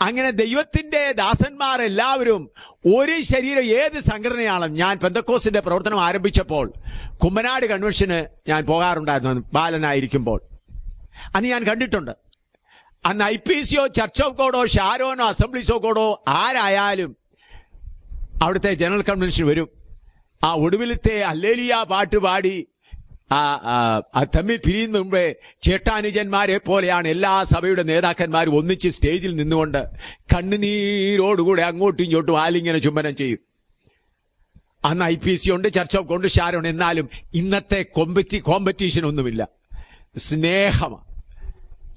അങ്ങനെ ദൈവത്തിന്റെ ദാസന്മാർ എല്ലാവരും ഒരു ശരീരം. ഏത് സംഘടനയാണ്? ഞാൻ പെന്തക്കോസ്തിന്റെ പ്രവർത്തനം ആരംഭിച്ചപ്പോൾ കുമ്മനാട് കൺവെൻഷന് ഞാൻ പോകാറുണ്ടായിരുന്നു ബാലനായിരിക്കുമ്പോൾ. അന്ന് ഞാൻ കണ്ടിട്ടുണ്ട്. അന്ന് IPCO, ചർച്ച് ഓഫ് ഗോഡോ, ഷാരോനോ, അസംബ്ലീസ് ഓഫ് ഗോഡോ ആരായാലും അവിടുത്തെ ജനറൽ കൺവെൻഷൻ വരും. ആ ഒടുവിലത്തെ ഹല്ലേലൂയ പാട്ട് പാടി തമ്മിൽ പിരിയുന്ന മുമ്പേ ചേട്ടാനുജന്മാരെ പോലെയാണ് എല്ലാ സഭയുടെ നേതാക്കന്മാരും ഒന്നിച്ച് സ്റ്റേജിൽ നിന്നുകൊണ്ട് കണ്ണുനീരോടുകൂടെ അങ്ങോട്ടും ഇങ്ങോട്ടും ആലിങ്ങനെ ചുംബനം ചെയ്യും. അന്ന് IPCO ഉണ്ട്, ചർച്ച് ഓഫ് ഗോഡ്, ഷാരോൺ. എന്നാലും ഇന്നത്തെ കോമ്പറ്റീഷൻ ഒന്നുമില്ല. സ്നേഹമാണ്.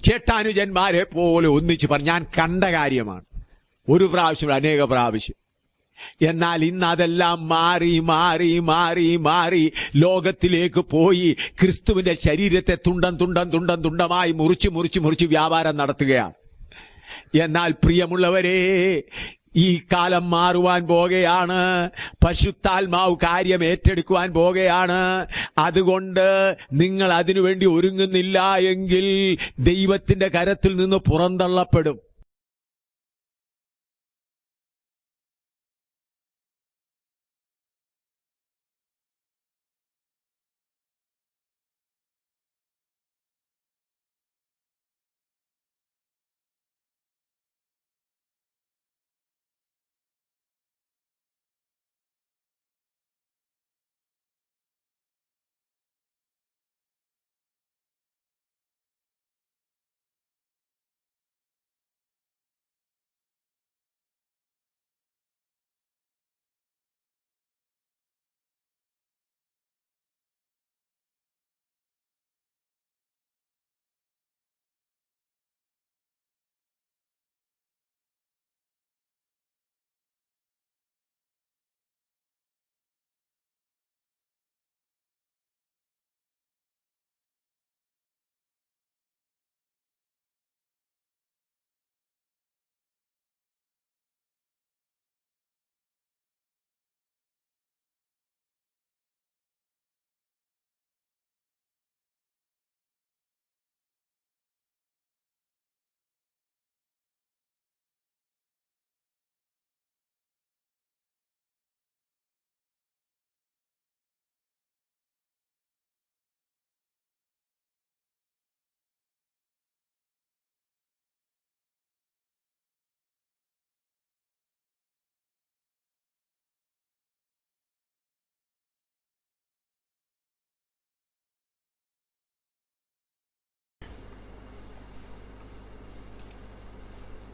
ചേട്ടാനുജന്മാരെ പോലെ ഒന്നിച്ച് ഞാൻ കണ്ട കാര്യമാണ്. ഒരു പ്രാവശ്യം, അനേക പ്രാവശ്യം. എന്നാൽ ഇന്ന് അതെല്ലാം മാറി മാറി മാറി മാറി ലോകത്തിലേക്ക് പോയി ക്രിസ്തുവിന്റെ ശരീരത്തെ തുണ്ടമായി മുറിച്ച് വ്യാപാരം നടത്തുകയാണ്. എന്നാൽ പ്രിയമുള്ളവരെ, ഈ കാലം മാറുവാൻ പോകുകയാണ്. പരിശുദ്ധാത്മാവ് കാര്യം ഏറ്റെടുക്കുവാൻ പോകുകയാണ്. അതുകൊണ്ട് നിങ്ങൾ അതിനുവേണ്ടി ഒരുങ്ങുന്നില്ല എങ്കിൽ ദൈവത്തിന്റെ കരത്തിൽ നിന്ന് പുറന്തള്ളപ്പെടും.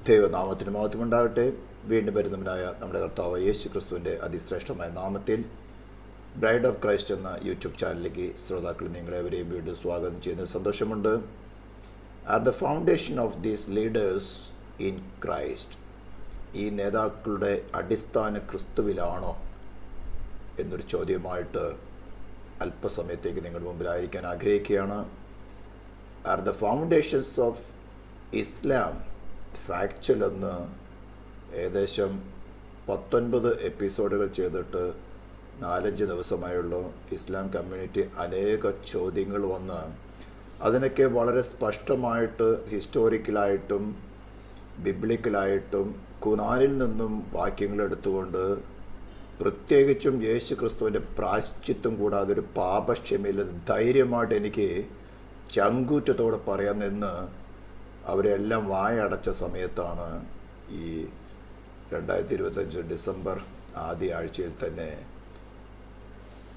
ദൈവനാമത്തിന് മഹത്വമുണ്ടാകട്ടെ. വീണ്ടും വരുന്നവനായ നമ്മുടെ കർത്താവ് യേശു ക്രിസ്തുവിൻ്റെ അതിശ്രേഷ്ഠമായ നാമത്തിൽ ബ്രൈഡ് ഓഫ് ക്രൈസ്റ്റ് എന്ന യൂട്യൂബ് ചാനലിലേക്ക് ശ്രോതാക്കൾ നിങ്ങളെവരെയും വീണ്ടും സ്വാഗതം ചെയ്യുന്ന സന്തോഷമുണ്ട്. Are the foundation of these leaders in Christ, ഈ നേതാക്കളുടെ അടിസ്ഥാന ക്രിസ്തുവിലാണോ എന്നൊരു ചോദ്യമായിട്ട് അല്പസമയത്തേക്ക് നിങ്ങളുടെ മുമ്പിലായിരിക്കാൻ ആഗ്രഹിക്കുകയാണ്. Are the foundations of Islam factual എന്ന് ഏകദേശം 19 എപ്പിസോഡുകൾ ചെയ്തിട്ട് 4-5 ദിവസമായുള്ള ഇസ്ലാം കമ്മ്യൂണിറ്റി അനേക ചോദ്യങ്ങൾ വന്ന് അതിനൊക്കെ വളരെ സ്പഷ്ടമായിട്ട് ഹിസ്റ്റോറിക്കലായിട്ടും ബിബ്ലിക്കലായിട്ടും ഖുർആനിൽ നിന്നും വാക്യങ്ങൾ എടുത്തുകൊണ്ട് പ്രത്യേകിച്ചും യേശു ക്രിസ്തുവിൻ്റെ പ്രായശ്ചിത്തം കൂടാതെ ഒരു പാപക്ഷമയില്ല ധൈര്യമായിട്ട് എനിക്ക് ചങ്കൂറ്റത്തോടെ പറയാമെന്ന് അവരെല്ലാം വായടച്ച സമയത്താണ് ഈ 2025 ഡിസംബർ ആദ്യ ആഴ്ചയിൽ തന്നെ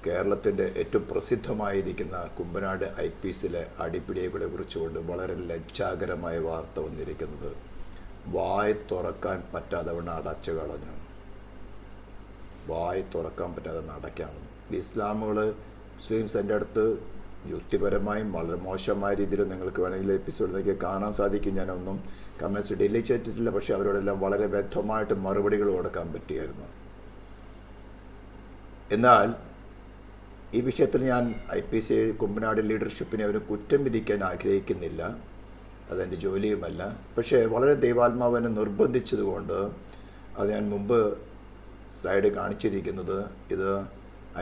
കേരളത്തിൻ്റെ ഏറ്റവും പ്രസിദ്ധമായിരിക്കുന്ന കുമ്പനാട് IPCയിലെ അടിപ്പിടികളെ കുറിച്ചുകൊണ്ട് വളരെ ലജ്ജാകരമായ വാർത്ത വന്നിരിക്കുന്നത്. വായ തുറക്കാൻ പറ്റാതെ വണ്ണം അടച്ചു കളഞ്ഞു. വായ തുറക്കാൻ പറ്റാതെ വണ്ണം അടയ്ക്കാണ്. മുസ്ലിംസ് എൻ്റെ അടുത്ത് യുക്തിപരമായും വളരെ മോശമായ രീതിയിൽ നിങ്ങൾക്ക് വേണമെങ്കിൽ എപ്പിസോഡിലേക്ക് കാണാൻ സാധിക്കും. ഞാനൊന്നും കമൻസ് ഡിലീറ്റ് ചെയ്തിട്ടില്ല, പക്ഷേ അവരോടെല്ലാം വളരെ വ്യക്തമായിട്ട് മറുപടികൾ കൊടുക്കാൻ പറ്റിയായിരുന്നു. എന്നാൽ ഈ വിഷയത്തിൽ ഞാൻ IPC കുമ്പനാട് ലീഡർഷിപ്പിനെ അവർ കുറ്റം വിധിക്കാൻ ആഗ്രഹിക്കുന്നില്ല, അതെൻ്റെ ജോലിയുമല്ല. പക്ഷേ വളരെ ദൈവാത്മാവിനെ നിർബന്ധിച്ചതുകൊണ്ട് അത് ഞാൻ മുമ്പ് സ്ലൈഡ് കാണിച്ചിരിക്കുന്നത് ഇത്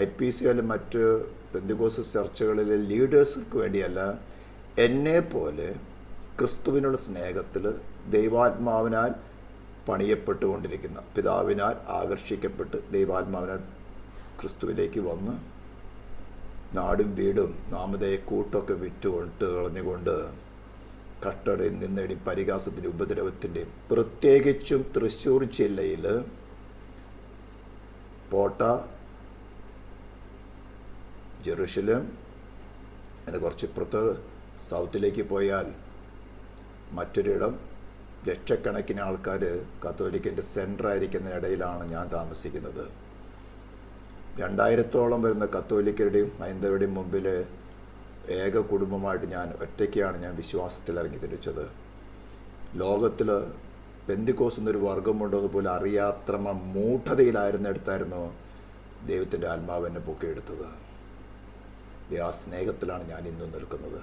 IPCയിലും മറ്റ് പെന്തക്കോസ്ത് ചർച്ചകളിലെ ലീഡേഴ്സിന് വേണ്ടിയല്ല, എന്നെ പോലെ ക്രിസ്തുവിനുള്ള സ്നേഹത്തിൽ ദൈവാത്മാവിനാൽ പണിയപ്പെട്ടുകൊണ്ടിരിക്കുന്ന, പിതാവിനാൽ ആകർഷിക്കപ്പെട്ട് ദൈവാത്മാവിനാൽ ക്രിസ്തുവിലേക്ക് വന്ന് നാടും വീടും നാമതയെ കൂട്ടൊക്കെ വിറ്റുകൊണ്ട് കളഞ്ഞുകൊണ്ട് കട്ടടയിൽ നിന്നടി പരിഹാസത്തിൻ്റെ ഉപദ്രവത്തിൻ്റെയും, പ്രത്യേകിച്ചും തൃശ്ശൂർ ജില്ലയിൽ പോട്ട, ജെറുസലേം, അതിന് കുറച്ചിപ്പുറത്ത് സൗത്തിലേക്ക് പോയാൽ മറ്റൊരിടം, ലക്ഷക്കണക്കിന് ആൾക്കാർ കത്തോലിക്കിൻ്റെ സെൻറ്ററായിരിക്കുന്നതിനിടയിലാണ് ഞാൻ താമസിക്കുന്നത്. 2000-ഓളം വരുന്ന കത്തോലിക്കരുടെയും ഹൈന്ദവരുടെയും മുമ്പിൽ ഏക കുടുംബമായിട്ട് ഞാൻ ഒറ്റയ്ക്കാണ് ഞാൻ വിശ്വാസത്തിൽ ഇറങ്ങി തിരിച്ചത്. ലോകത്തിൽ പെന്തിക്കോസ് എന്നൊരു വർഗമുണ്ടതുപോലെ അറിയാത്ര മൂഢതയിലായിരുന്നിടത്തായിരുന്നു ദൈവത്തിൻ്റെ ആത്മാവ് എന്നെ പൊക്കിയെടുത്തത്. ആ സ്നേഹത്തിലാണ് ഞാൻ ഇന്നും നിൽക്കുന്നത്.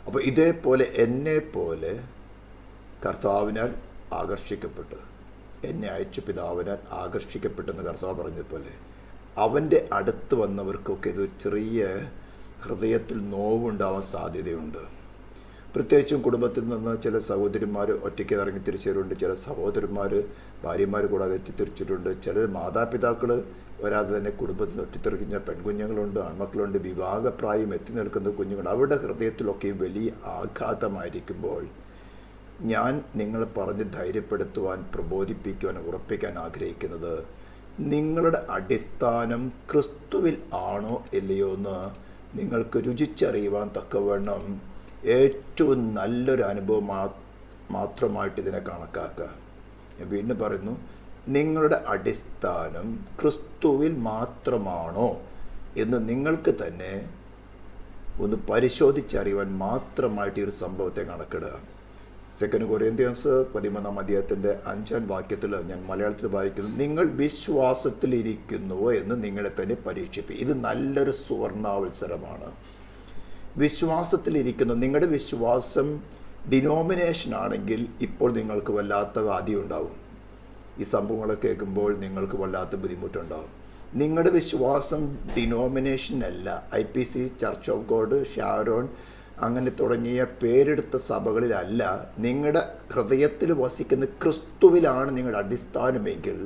അപ്പോൾ ഇതേപോലെ എന്നെപ്പോലെ കർത്താവിനാൽ ആകർഷിക്കപ്പെട്ട്, എന്നെ അയച്ച പിതാവിനാൽ ആകർഷിക്കപ്പെട്ടെന്ന് കർത്താവ് പറഞ്ഞതുപോലെ അവൻ്റെ അടുത്ത് വന്നവർക്കൊക്കെ ഇത് ചെറിയ ഹൃദയത്തിൽ നോവുണ്ടാവാൻ സാധ്യതയുണ്ട്. പ്രത്യേകിച്ചും കുടുംബത്തിൽ നിന്ന് ചില സഹോദരിമാർ ഒറ്റയ്ക്ക് ഇറങ്ങി തിരിച്ചവരുണ്ട്, ചില സഹോദരന്മാർ ഭാര്യമാർ കൂടാതെ എത്തിത്തിരിച്ചിട്ടുണ്ട്, ചിലർ മാതാപിതാക്കൾ വരാതെ തന്നെ കുടുംബത്തിൽ ഒറ്റത്തിരിക്കുന്ന പെൺകുഞ്ഞുങ്ങളുണ്ട്, ആൺമക്കളുണ്ട്, വിവാഹപ്രായം എത്തി നിൽക്കുന്ന കുഞ്ഞുങ്ങൾ. അവരുടെ ഹൃദയത്തിലൊക്കെ വലിയ ആഘാതമായിരിക്കുമ്പോൾ ഞാൻ നിങ്ങളെ പറഞ്ഞ് ധൈര്യപ്പെടുത്തുവാൻ, പ്രബോധിപ്പിക്കുവാൻ, ഉറപ്പിക്കാൻ ആഗ്രഹിക്കുന്നത്, നിങ്ങളുടെ അടിസ്ഥാനം ക്രിസ്തുവിൽ ആണോ ഇല്ലയോ എന്ന് നിങ്ങൾക്ക് രുചിച്ചറിയുവാൻ തക്കവണ്ണം ഏറ്റവും നല്ലൊരു അനുഭവം മാത്രമായിട്ട് ഇതിനെ കണക്കാക്കുക. ഞാൻ വീണ്ടും പറയുന്നു, നിങ്ങളുടെ അടിസ്ഥാനം ക്രിസ്തുവിൽ മാത്രമാണോ എന്ന് നിങ്ങൾക്ക് തന്നെ ഒന്ന് പരിശോധിച്ചറിയുവാൻ മാത്രമായിട്ട് ഈ ഒരു സംഭവത്തെ കണക്കിടുക. 2 കൊരിന്ത്യൻസ് 11-ാം അധ്യായത്തിൻ്റെ 5-ാം വാക്യത്തിൽ ഞാൻ മലയാളത്തിൽ വായിക്കുന്നു, നിങ്ങൾ വിശ്വാസത്തിലിരിക്കുന്നുവോ എന്ന് നിങ്ങളെ തന്നെ പരീക്ഷിപ്പി. ഇത് നല്ലൊരു സുവർണാവസരമാണ്. വിശ്വാസത്തിലിരിക്കുന്നു. നിങ്ങളുടെ വിശ്വാസം ഡിനോമിനേഷൻ ആണെങ്കിൽ ഇപ്പോൾ നിങ്ങൾക്ക് വല്ലാത്ത ആദിയുണ്ടാവും. ഈ സംഭവങ്ങളൊക്കെ കേൾക്കുമ്പോൾ നിങ്ങൾക്ക് വല്ലാത്ത ബുദ്ധിമുട്ടുണ്ടാവും. നിങ്ങളുടെ വിശ്വാസം ഡിനോമിനേഷൻ അല്ല, IPC, church of God, Sharon അങ്ങനെ തുടങ്ങിയ പേരെടുത്ത സഭകളിലല്ല. നിങ്ങളുടെ ഹൃദയത്തിൽ വസിക്കുന്ന ക്രിസ്തുവിലാണ് നിങ്ങളുടെ അടിസ്ഥാനമെങ്കിൽ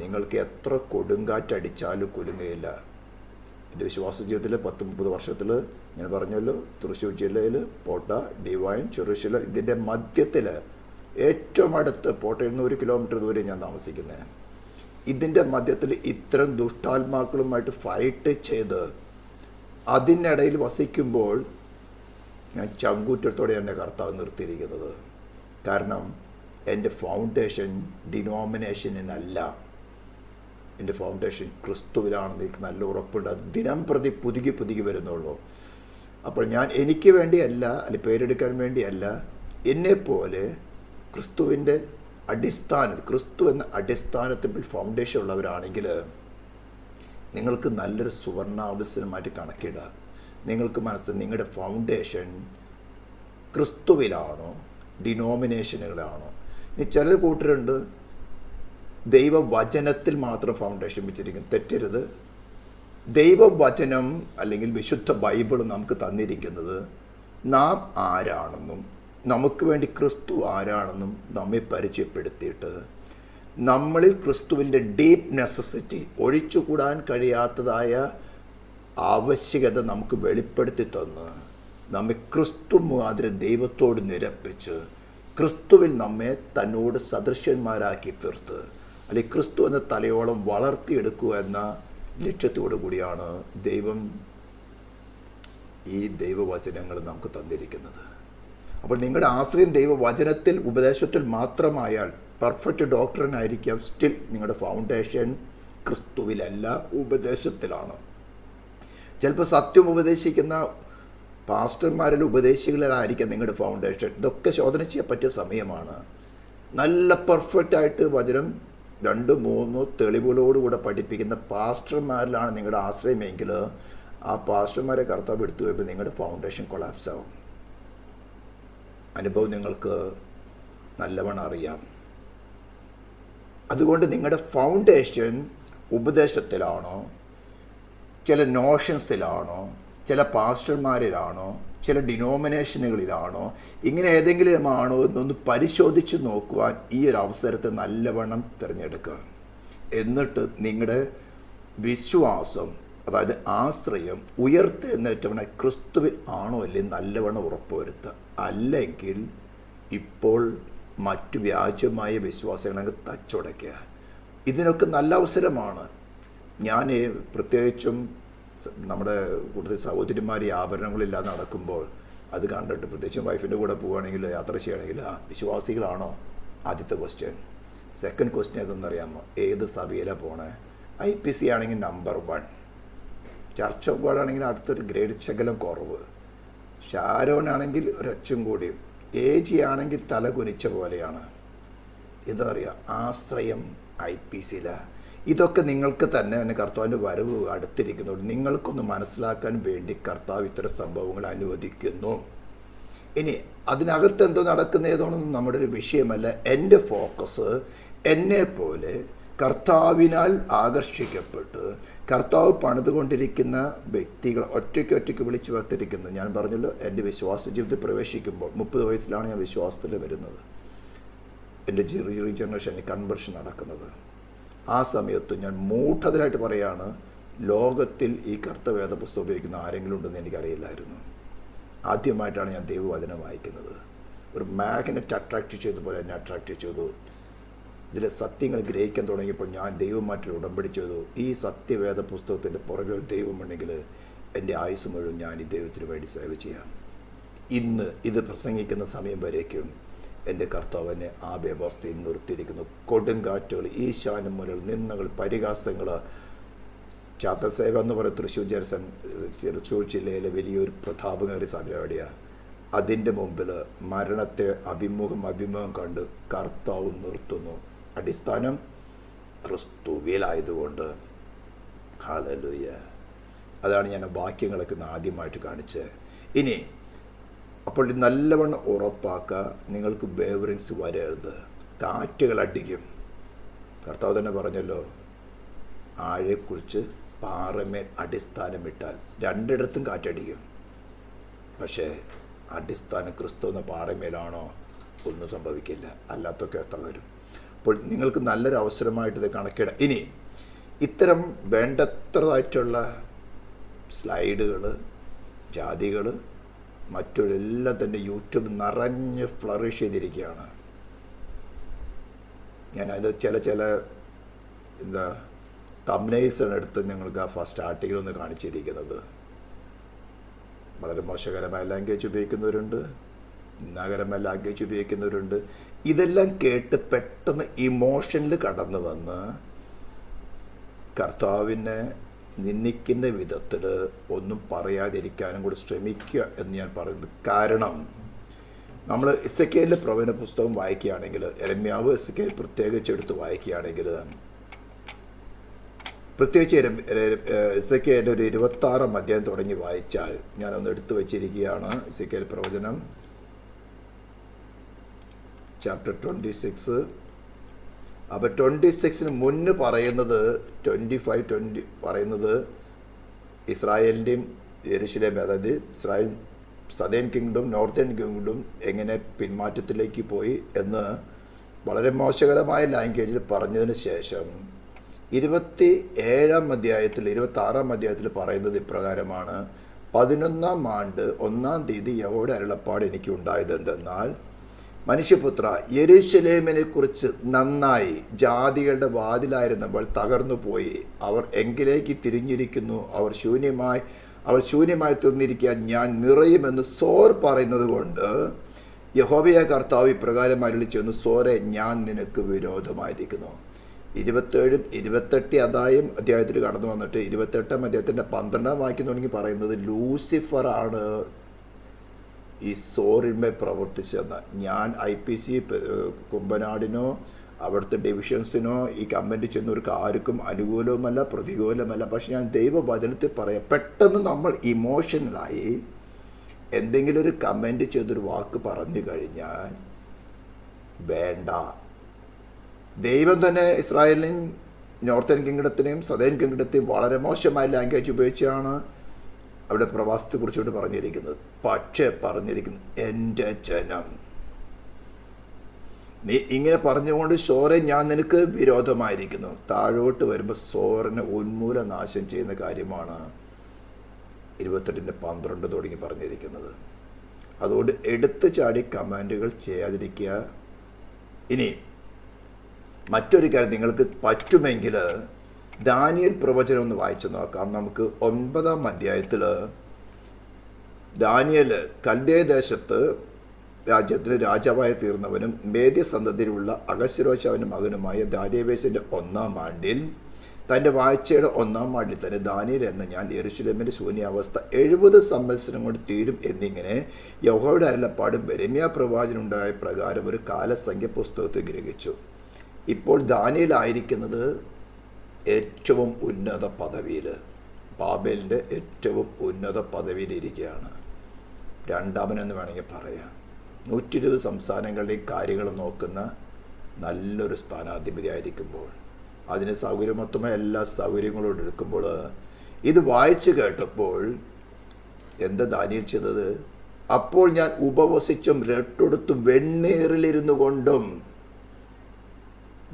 നിങ്ങൾക്ക് എത്ര കൊടുങ്കാറ്റടിച്ചാലും കുലുങ്ങയില്ല. എൻ്റെ വിശ്വാസ ജീവിതത്തിൽ 10-30 വർഷത്തിൽ ഞാൻ പറഞ്ഞല്ലോ, തൃശ്ശൂർ ജില്ലയിൽ പോട്ട, ഡിവൈൻ, ജെറുസലേം, ഇതിൻ്റെ മധ്യത്തിൽ ഏറ്റവും അടുത്ത് പോട്ടയിൽ നിന്ന് 1 കിലോമീറ്റർ ദൂരെ ഞാൻ താമസിക്കുന്നത്. ഇതിൻ്റെ മധ്യത്തിൽ ഇത്തരം ദുഷ്ടാത്മാക്കളുമായിട്ട് ഫൈറ്റ് ചെയ്ത് അതിനിടയിൽ വസിക്കുമ്പോൾ ഞാൻ ചങ്കൂറ്റത്തോടെ എൻ്റെ കർത്താവ് നിർത്തിയിരിക്കുന്നത്. കാരണം എൻ്റെ ഫൗണ്ടേഷൻ ഡിനോമിനേഷനല്ല, എൻ്റെ ഫൗണ്ടേഷൻ ക്രിസ്തുവിലാണെന്ന് എനിക്ക് നല്ല ഉറപ്പുണ്ട്. ദിനം പ്രതി പുതുക്കി വരുന്നുള്ളൂ. അപ്പോൾ ഞാൻ എനിക്ക് വേണ്ടിയല്ല, അല്ലെങ്കിൽ പേരെടുക്കാൻ വേണ്ടിയല്ല, എന്നെപ്പോലെ ക്രിസ്തുവിൻ്റെ ക്രിസ്തു എന്ന അടിസ്ഥാനത്തിൽ ഫൗണ്ടേഷൻ ഉള്ളവരാണെങ്കിൽ നിങ്ങൾക്ക് നല്ലൊരു സുവർണാവസരമായിട്ട് കണക്കിടുക. നിങ്ങൾക്ക് മനസ്സിലായി നിങ്ങളുടെ ഫൗണ്ടേഷൻ ക്രിസ്തുവിലാണോ ഡിനോമിനേഷനുകളാണോ. ഇനി ചിലർ കൂട്ടരുണ്ട് ദൈവവചനത്തിൽ മാത്രം ഫൗണ്ടേഷൻ വെച്ചിരിക്കും. തെറ്റരുത്. ദൈവവചനം അല്ലെങ്കിൽ വിശുദ്ധ ബൈബിൾ നമുക്ക് തന്നിരിക്കുന്നത് നാം ആരാണെന്നും നമുക്ക് വേണ്ടി ക്രിസ്തു ആരാണെന്നും നമ്മെ പരിചയപ്പെടുത്തിയിട്ട് നമ്മളിൽ ക്രിസ്തുവിൻ്റെ ഡീപ്പ് നെസസിറ്റി, ഒഴിച്ചുകൂടാൻ കഴിയാത്തതായ ആവശ്യകത നമുക്ക് വെളിപ്പെടുത്തി തന്ന് നമ്മെ ക്രിസ്തു മാതിരി ദൈവത്തോട് നിരപ്പിച്ച് ക്രിസ്തുവിൽ നമ്മെ തന്നോട് സദൃശ്യന്മാരാക്കി തീർത്ത്, അല്ലെങ്കിൽ ക്രിസ്തു എന്ന തലയോളം വളർത്തിയെടുക്കുക എന്ന ലക്ഷ്യത്തോടു കൂടിയാണ് ദൈവം ഈ ദൈവവചനങ്ങൾ നമുക്ക് തന്നിരിക്കുന്നത്. അപ്പോൾ നിങ്ങളുടെ ആശ്രയം ദൈവവചനത്തിൽ ഉപദേശത്തിൽ മാത്രമായാൽ പെർഫെക്റ്റ് ഡോക്ടറിനായിരിക്കാം, സ്റ്റിൽ നിങ്ങളുടെ ഫൗണ്ടേഷൻ ക്രിസ്തുവിലല്ല, ഉപദേശത്തിലാണ്. ചിലപ്പോൾ സത്യം ഉപദേശിക്കുന്ന പാസ്റ്റർമാരിൽ ഉപദേശികളിലായിരിക്കാം നിങ്ങളുടെ ഫൗണ്ടേഷൻ. ഇതൊക്കെ ശോധന ചെയ്യാൻ പറ്റിയ സമയമാണ്. നല്ല പെർഫെക്റ്റായിട്ട് വചനം 2-3 തെളിവുകളോടുകൂടെ പഠിപ്പിക്കുന്ന പാസ്റ്റർമാരിലാണ് നിങ്ങളുടെ ആശ്രയമെങ്കിൽ ആ പാസ്റ്റർമാരെ കർത്താവ് എടുത്തു പോയപ്പോൾ നിങ്ങളുടെ ഫൗണ്ടേഷൻ കൊളാപ്സ് ആവും. അനുഭവം നിങ്ങൾക്ക് നല്ലവണ്ണം അറിയാം. അതുകൊണ്ട് നിങ്ങളുടെ ഫൗണ്ടേഷൻ ഉപദേശത്തിലാണോ, ചില നോഷൻസിലാണോ, ചില പാസ്റ്റർമാരിലാണോ, ചില ഡിനോമിനേഷനുകളിലാണോ, ഇങ്ങനെ ഏതെങ്കിലും ആണോ എന്നൊന്ന് പരിശോധിച്ച് നോക്കുവാൻ ഈ ഒരു അവസരത്തെ നല്ലവണ്ണം തിരഞ്ഞെടുക്കുക. എന്നിട്ട് നിങ്ങളുടെ വിശ്വാസം, അതായത് ആശ്രയം ഉയർത്തെഴുന്നേറ്റവനെ ക്രിസ്തുവിൽ ആണോ അല്ലേ നല്ലവണ്ണം ഉറപ്പുവരുത്തുക. അല്ലെങ്കിൽ ഇപ്പോൾ മറ്റു വ്യാജമായ വിശ്വാസങ്ങളെ തച്ചുടയ്ക്കുക. ഇതിനൊക്കെ നല്ല അവസരമാണ്. ഞാൻ പ്രത്യേകിച്ചും നമ്മുടെ കൂടുതൽ സഹോദരിമാർ ഈ ആഭരണങ്ങളില്ലാതെ നടക്കുമ്പോൾ അത് കണ്ടിട്ട്, പ്രത്യേകിച്ചും വൈഫിൻ്റെ കൂടെ പോവുകയാണെങ്കിൽ, യാത്ര ചെയ്യുകയാണെങ്കിൽ, വിശ്വാസികളാണോ ആദ്യത്തെ ക്വസ്റ്റ്യൻ. Second question ഏതെന്നറിയാമോ? ഏത് സഭയിലാണ് പോണേ? IPC ആണെങ്കിൽ നമ്പർ 1, ചർച്ച് ഓഫ് ഗോഡ് ആണെങ്കിൽ അടുത്തൊരു ഗ്രേഡ് ശകലം കുറവ്, ഷാരോനാണെങ്കിൽ ഒരച്ചും കൂടി, AG ആണെങ്കിൽ തല കുനിച്ച പോലെയാണ്. എന്താ പറയുക, ആശ്രയം IPCയിലാണ്. ഇതൊക്കെ നിങ്ങൾക്ക് തന്നെ കർത്താവിൻ്റെ വരവ് അടുത്തിരിക്കുന്നുണ്ട്. നിങ്ങൾക്കൊന്ന് മനസ്സിലാക്കാൻ വേണ്ടി കർത്താവ് ഇത്തരം സംഭവങ്ങൾ അനുവദിക്കുന്നു. ഇനി അതിനകത്ത് എന്തോ നടക്കുന്ന ഏതോന്നും നമ്മുടെ ഒരു വിഷയമല്ല. എൻ്റെ ഫോക്കസ് എന്നെപ്പോലെ കർത്താവിനാൽ ആകർഷിക്കപ്പെട്ട് കർത്താവ് പണിതുകൊണ്ടിരിക്കുന്ന വ്യക്തികൾ ഒറ്റയ്ക്ക് വിളിച്ചു വരുത്തിരിക്കുന്നത്. ഞാൻ പറഞ്ഞല്ലോ, എൻ്റെ വിശ്വാസ ജീവിതത്തിൽ പ്രവേശിക്കുമ്പോൾ 30 വയസ്സിലാണ് ഞാൻ വിശ്വാസത്തിൽ വരുന്നത്. എൻ്റെ റീജനറേഷൻ കൺവെർഷൻ നടക്കുന്നത്. ആ സമയത്ത് ഞാൻ മൂഢതരായിട്ട് പറയാണ്, ലോകത്തിൽ ഈ കർത്തവേദ പുസ്തകം ഉപയോഗിക്കുന്ന ആരെങ്കിലും ഉണ്ടെന്ന് എനിക്കറിയില്ലായിരുന്നു. ആദ്യമായിട്ടാണ് ഞാൻ ദൈവവചനം വായിക്കുന്നത്. ഒരു മാഗ്നറ്റ് അട്രാക്റ്റ് ചെയ്തതുപോലെ എന്നെ അട്രാക്റ്റ് ചെയ്തു. ഇതിലെ സത്യങ്ങൾ ഗ്രഹിക്കാൻ തുടങ്ങിയപ്പോൾ ഞാൻ ദൈവമായിട്ട് ഉടമ്പടി ചെയ്തു. ഈ സത്യവേദ പുസ്തകത്തിൻ്റെ പുറകിൽ ഒരു ദൈവമുണ്ടെങ്കിൽ എൻ്റെ ആയുസ് മുഴുവൻ ഞാൻ ഈ ദൈവത്തിന് വേണ്ടി സേവ ചെയ്യാം. ഇന്ന് ഇത് പ്രസംഗിക്കുന്ന സമയം വരേക്കും എൻ്റെ കർത്താവ് എന്നെ ആ വ്യവസ്ഥയിൽ നിർത്തിയിരിക്കുന്നു. കൊടുങ്കാറ്റുകൾ, ഈശാനം മുതൽ നിന്ദകൾ, പരിഹാസങ്ങൾ. ചാത്തസേവ എന്ന് പറയുന്ന തൃശ്ശൂർ ജില്ലയിലെ വലിയൊരു പ്രതാപകേറിയ സഭയോടെയാണ്. അതിൻ്റെ മുമ്പിൽ മരണത്തെ അഭിമുഖം കണ്ട് കർത്താവ് നിർത്തുന്നു. അടിസ്ഥാനം ക്രിസ്തുവിലായതുകൊണ്ട്. ഹല്ലേലൂയ. അതാണ് ഞാൻ വാക്യങ്ങളൊക്കെ ആദ്യമായിട്ട് കാണിച്ചത്. ഇനി അപ്പോൾ നല്ലവണ്ണം ഉറപ്പാക്കുക, നിങ്ങൾക്ക് വേവറിങ്സ് വരരുത്. കാറ്റുകൾ അടിക്കും. കർത്താവ് തന്നെ പറഞ്ഞല്ലോ, ആഴെക്കുറിച്ച് പാറമേൽ അടിസ്ഥാനമിട്ടാൽ രണ്ടിടത്തും കാറ്റടിക്കും. പക്ഷേ അടിസ്ഥാനം ക്രിസ്തു എന്ന പാറമേലാണോ, ഒന്നും സംഭവിക്കില്ല. അല്ലാത്തൊക്കെ തകരും. അപ്പോൾ നിങ്ങൾക്ക് നല്ലൊരു അവസരമായിട്ട് ഇത് കണക്കിടാം. ഇനി ഇത്തരം വേണ്ടത്രതായിട്ടുള്ള സ്ലൈഡുകൾ, ജാതികൾ, മറ്റൊരെല്ലാം തന്നെ യൂട്യൂബ് നിറഞ്ഞ് ഫ്ലറിഷ് ചെയ്തിരിക്കുകയാണ്. ഞാനത് ചില എന്താ തംബ്നെയിൽസാണ് എടുത്ത് ഞങ്ങൾക്ക് ആ ഫസ്റ്റ് ആർട്ടിക്കിളൊന്ന് കാണിച്ചിരിക്കുന്നത്. വളരെ മോശകരമായ ലാംഗ്വേജ് ഉപയോഗിക്കുന്നവരുണ്ട്, നിന്ദാകരമായ ലാംഗ്വേജ് ഉപയോഗിക്കുന്നവരുണ്ട്. ഇതെല്ലാം കേട്ട് പെട്ടെന്ന് ഇമോഷനിൽ കടന്നു വന്ന് കർത്താവിനെ നിന്ദിക്കുന്ന വിധത്തിൽ ഒന്നും പറയാതിരിക്കാനും കൂടി ശ്രമിക്കുക എന്ന് ഞാൻ പറയുന്നത്. കാരണം നമ്മൾ എസെക്കിയേലിന്റെ പ്രവചന പുസ്തകം വായിക്കുകയാണെങ്കിൽ, യെരമ്യാവ് എസെക്കിയേൽ പ്രത്യേകിച്ച് എടുത്ത് വായിക്കുകയാണെങ്കിൽ, പ്രത്യേകിച്ച് എസെക്കിയേലിന്റെ ഒരു 26-ാം അധ്യായം തുടങ്ങി വായിച്ചാൽ, ഞാനൊന്ന് എടുത്തു വച്ചിരിക്കുകയാണ്. എസെക്കിയേൽ പ്രവചനം ചാപ്റ്റർ 26. അപ്പോൾ 26-ന് മുന്ന് പറയുന്നത് 25-20 പറയുന്നത് ഇസ്രായേലിൻ്റെയും യെരുശലേം, അതായത് Israel southern kingdom, northern kingdom എങ്ങനെ പിന്മാറ്റത്തിലേക്ക് പോയി എന്ന് വളരെ മോശകരമായ ലാംഗ്വേജിൽ പറഞ്ഞതിന് ശേഷം 27-ാം അധ്യായത്തിൽ 26-ാം അധ്യായത്തിൽ പറയുന്നത് ഇപ്രകാരമാണ്: 11-ാം ആണ്ട് 1-ാം തീയതി യഹോവയുടെ അരുളപ്പാട് എനിക്ക് ഉണ്ടായത് എന്തെന്നാൽ, മനുഷ്യപുത്ര, യെരൂശലേമിനെ കുറിച്ച് നന്നായി ജാതികളുടെ വാതിലായിരുന്നപ്പോൾ തകർന്നു പോയി. അവർ എങ്കിലേക്ക് തിരിഞ്ഞിരിക്കുന്നു. അവൾ ശൂന്യമായി തീർന്നിരിക്കാൻ ഞാൻ നിറയുമെന്ന് സോർ പറയുന്നത് കൊണ്ട് യഹോവയായ കർത്താവ് ഇപ്രകാരം അരുളി ചെയ്യുന്നു: സോരെ, ഞാൻ നിനക്ക് വിരോധമായിരിക്കുന്നു. 27-28 അധ്യായത്തിൽ കടന്നു വന്നിട്ട് 28-ാം അധ്യായത്തിൻ്റെ 12-ാം വാക്യം തുടങ്ങി പറയുന്നത് ലൂസിഫർ ആണ് ഈ സോറിന്മേൽ പ്രവർത്തിച്ചെന്ന്. ഞാൻ IPC കുമ്പനാടിനോ അവിടുത്തെ ഡിവിഷൻസിനോ ഈ കമൻറ്റ് ചെയ്യുന്നവർക്ക് ആർക്കും അനുകൂലവുമല്ല പ്രതികൂലമല്ല. പക്ഷെ ഞാൻ ദൈവവചനത്തിൽ പറയാം, പെട്ടെന്ന് നമ്മൾ ഇമോഷണലായി എന്തെങ്കിലും ഒരു കമൻറ്റ് ചെയ്തൊരു വാക്ക് പറഞ്ഞു കഴിഞ്ഞാൽ വേണ്ട. ദൈവം തന്നെ ഇസ്രായേലിനെയും നോർത്തേൺ കിങ്ഡത്തിനെയും സദേൺ കിങ്ഡത്തെയും വളരെ മോശമായ ലാംഗ്വേജ് ഉപയോഗിച്ചാണ് അവിടെ പ്രവാസത്തെക്കുറിച്ചോട്ട് പറഞ്ഞിരിക്കുന്നത്. പക്ഷേ പറഞ്ഞിരിക്കുന്നത് എൻ്റെ ജനം. നീ ഇങ്ങനെ പറഞ്ഞുകൊണ്ട് സോറെ ഞാൻ നിനക്ക് വിരോധമായിരിക്കുന്നു. താഴോട്ട് വരുമ്പോൾ സോറിനെ ഉന്മൂലനാശം ചെയ്യുന്ന കാര്യമാണ് 28:12 തുടങ്ങി പറഞ്ഞിരിക്കുന്നത്. അതുകൊണ്ട് എടുത്തു ചാടി കമാൻഡുകൾ ചെയ്യാതിരിക്കുക. ഇനി മറ്റൊരു കാര്യം, നിങ്ങൾക്ക് പറ്റുമെങ്കിൽ ദാനിയേൽ പ്രവചനം ഒന്ന് വായിച്ചു നോക്കാം. നമുക്ക് 9-ാം അധ്യായത്തിൽ ദാനിയേൽ കൽദയ ദേശത്ത് രാജ്യത്തിന് രാജാവായി തീർന്നവനും മേദ്യ സന്തതിയിലുള്ള അഹശ്വേരോശിന്റെ മകനുമായ ദാരിയവേശിൻ്റെ 1-ാം ആണ്ടിൽ തൻ്റെ വാഴ്ചയുടെ 1-ാം ആണ്ടിൽ തന്നെ ദാനിയേൽ എന്ന ഞാൻ യെരൂശലേമിൻ്റെ ശൂന്യാവസ്ഥ 70 സംവത്സരം കൊണ്ട് തീരും എന്നിങ്ങനെ യഹോവയുടെ അരുളപ്പാടും യെരമ്യാ പ്രവാചകനുണ്ടായ പ്രകാരം ഒരു കാലസംഖ്യ പുസ്തകത്തിൽ ഗ്രഹിച്ചു. ഇപ്പോൾ ദാനിയേൽ ആയിരിക്കുന്നത് ഏറ്റവും ഉന്നത പദവിയിൽ, ബാബേലിൻ്റെ ഏറ്റവും ഉന്നത പദവിയിലിരിക്കുകയാണ്. രണ്ടാമനെന്ന് വേണമെങ്കിൽ പറയാം. 120 സംസ്ഥാനങ്ങളുടെയും കാര്യങ്ങൾ നോക്കുന്ന നല്ലൊരു സ്ഥാനാധിപതി ആയിരിക്കുമ്പോൾ, അതിന് സൗകര്യമൊത്തമായ എല്ലാ സൗകര്യങ്ങളോട് എടുക്കുമ്പോൾ, ഇത് വായിച്ചു കേട്ടപ്പോൾ എന്താ ദാനിയേൽ ചെയ്തത്? അപ്പോൾ ഞാൻ ഉപവസിച്ചും രട്ടെടുത്തും വെണ്ണീറിലിരുന്നു കൊണ്ടും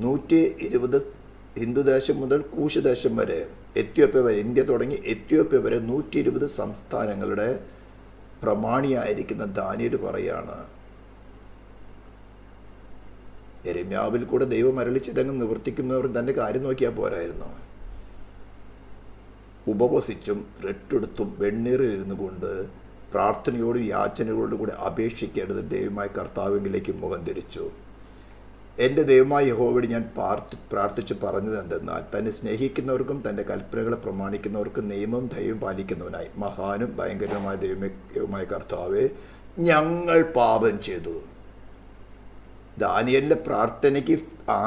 120 ഹിന്ദുദേശം മുതൽ കൂശുദേശം വരെ, എത്യോപ്യ വരെ, ഇന്ത്യ തുടങ്ങി എത്യോപ്യ വരെ 120 സംസ്ഥാനങ്ങളുടെ പ്രമാണിയായിരിക്കുന്ന ദാനിയേൽ പറയാണ്, യെരമ്യാവിൽ കൂടെ ദൈവം അരുളിച്ചതങ്ങ് നിവർത്തിക്കുന്നവർ തൻ്റെ കാര്യം നോക്കിയാൽ പോരായിരുന്നു. ഉപവസിച്ചും രട്ടെടുത്തും വെണ്ണീറിലിരുന്നു കൊണ്ട് പ്രാർത്ഥനയോടും യാചനകളോടും കൂടെ അപേക്ഷിക്കേണ്ടത് ദൈവമായ കർത്താവിലേക്ക് മുഖം തിരിച്ചു. എൻ്റെ ദൈവമായ യഹോവയോട് ഞാൻ പ്രാർത്ഥിച്ചു പറഞ്ഞത് എന്തെന്നാൽ, തന്നെ സ്നേഹിക്കുന്നവർക്കും തൻ്റെ കൽപ്പനകളെ പ്രമാണിക്കുന്നവർക്കും നിയമവും ദൈവം പാലിക്കുന്നവനായി മഹാനും ഭയങ്കരമായ ദൈവമായ കർത്താവേ, ഞങ്ങൾ പാപം ചെയ്തു. ദാനിയേലിൻ്റെ പ്രാർത്ഥനയ്ക്ക്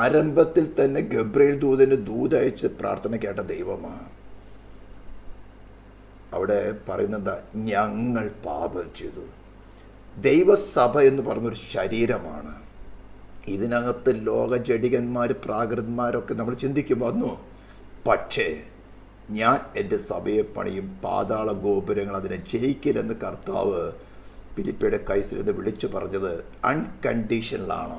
ആരംഭത്തിൽ തന്നെ ഗബ്രിയേൽ ദൂതന് ദൂതയച്ച് പ്രാർത്ഥന കേട്ട ദൈവമാണ്. അവിടെ പറയുന്നത് ഞങ്ങൾ പാപം ചെയ്തു. ദൈവസഭ എന്ന് പറഞ്ഞൊരു ശരീരമാണ്. ഇതിനകത്ത് ലോക ജഡികന്മാർ പ്രാകൃതന്മാരൊക്കെ നമ്മൾ ചിന്തിക്കും വന്നു. പക്ഷേ ഞാൻ എൻ്റെ സഭയെ പണിയും, പാതാള ഗോപുരങ്ങൾ അതിനെ ജയിക്കില്ലെന്ന് കർത്താവ് ഫിലിപ്പിയുടെ കൈസരിത് വിളിച്ചു പറഞ്ഞത് അൺകണ്ടീഷണലാണ്.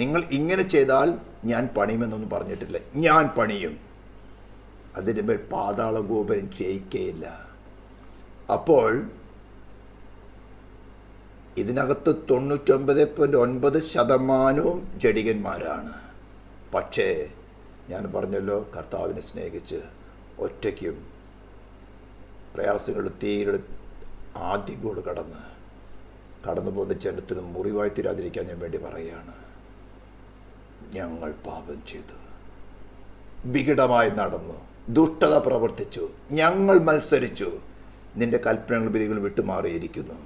നിങ്ങൾ ഇങ്ങനെ ചെയ്താൽ ഞാൻ പണിയുമെന്നൊന്നും പറഞ്ഞിട്ടില്ല. ഞാൻ പണിയും, അതിൻ്റെ മേൽ പാതാള ഗോപുരം ജയിക്കുകയില്ല. അപ്പോൾ ഇതിനകത്ത് 99.9% ജഡികന്മാരാണ്. പക്ഷേ ഞാൻ പറഞ്ഞല്ലോ, കർത്താവിനെ സ്നേഹിച്ച് ഒറ്റയ്ക്കും പ്രയാസങ്ങളുടെ തീരുടെ ആദ്യകൂട് കടന്നു പോകുന്ന ജനത്തിന് മുറിവായി തീരാതിരിക്കാൻ ഞാൻ വേണ്ടി പറയുകയാണ്. ഞങ്ങൾ പാപം ചെയ്തു, വികടമായി നടന്നു, ദുഷ്ടത പ്രവർത്തിച്ചു, ഞങ്ങൾ മത്സരിച്ചു, നിന്റെ കൽപ്പനകളും വിധികളും വിട്ടുമാറിയിരിക്കുന്നു.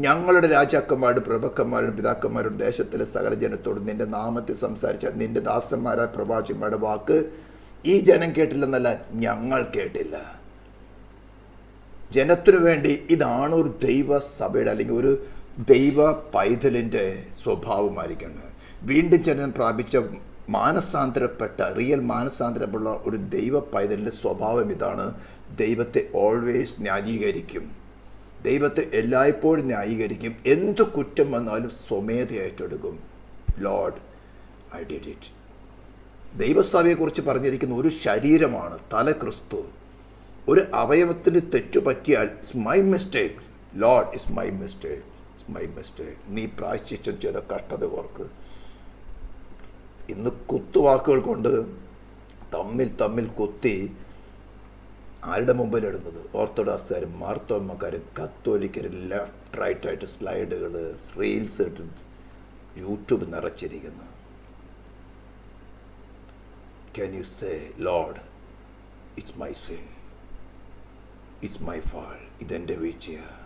ഞങ്ങളുടെ രാജാക്കന്മാരുടെ പ്രഭുക്കന്മാരുടെ പിതാക്കന്മാരുടെ ദേശത്തിലെ സകല ജനത്തോടും നിന്റെ നാമത്തിൽ സംസാരിച്ച നിന്റെ ദാസന്മാരായ പ്രവാചകന്മാരുടെ വാക്ക് ഈ ജനം കേട്ടില്ലെന്നല്ല, ഞങ്ങൾ കേട്ടില്ല. ജനത്തിനു വേണ്ടി ഇതാണ് ഒരു ദൈവസഭയുടെ അല്ലെങ്കിൽ ഒരു ദൈവ പൈതലിൻ്റെ സ്വഭാവമായിരിക്കുന്നത്. വീണ്ടും ജനം പ്രാപിച്ച മാനസാന്തരപ്പെട്ട മാനസാന്തരമുള്ള ഒരു ദൈവ പൈതലിൻ്റെ സ്വഭാവം ഇതാണ്. ദൈവത്തെ ഓൾവേസ് ന്യായീകരിക്കും, ദൈവത്തെ എല്ലായ്പ്പോഴും ന്യായീകരിക്കും. എന്ത് കുറ്റം വന്നാലും സ്വമേധയായിട്ടെടുക്കും. Lord, I did it. ദൈവസഭയെക്കുറിച്ച് പറഞ്ഞിരിക്കുന്ന ഒരു ശരീരമാണ് തല ക്രിസ്തു. ഒരു അവയവത്തിന് തെറ്റുപറ്റിയാൽ it's my mistake, lord it's my mistake, it's my mistake. നീ പ്രായശ്ചിത്തം ചെയ്ത കഷ്ടത ഓർക്ക്. ഇന്ന് കുത്തുവാക്കുകൾ കൊണ്ട് തമ്മിൽ കുത്തി ആരുടെ മുമ്പിലിടുന്നത്? ഓർത്തഡോക്സുകാരും മാർത്തോമ്മക്കാരും കത്തോലിക്കരും ലെഫ്റ്റ് റൈറ്റ് ആയിട്ട് സ്ലൈഡുകൾ, റീൽസ് ഇട്ട് യൂട്യൂബ് നിറച്ചിരിക്കുന്നു. Can you say lord it's my sin, it's my fall, ഇതെൻ്റെ വീഴ്ചയാണ്?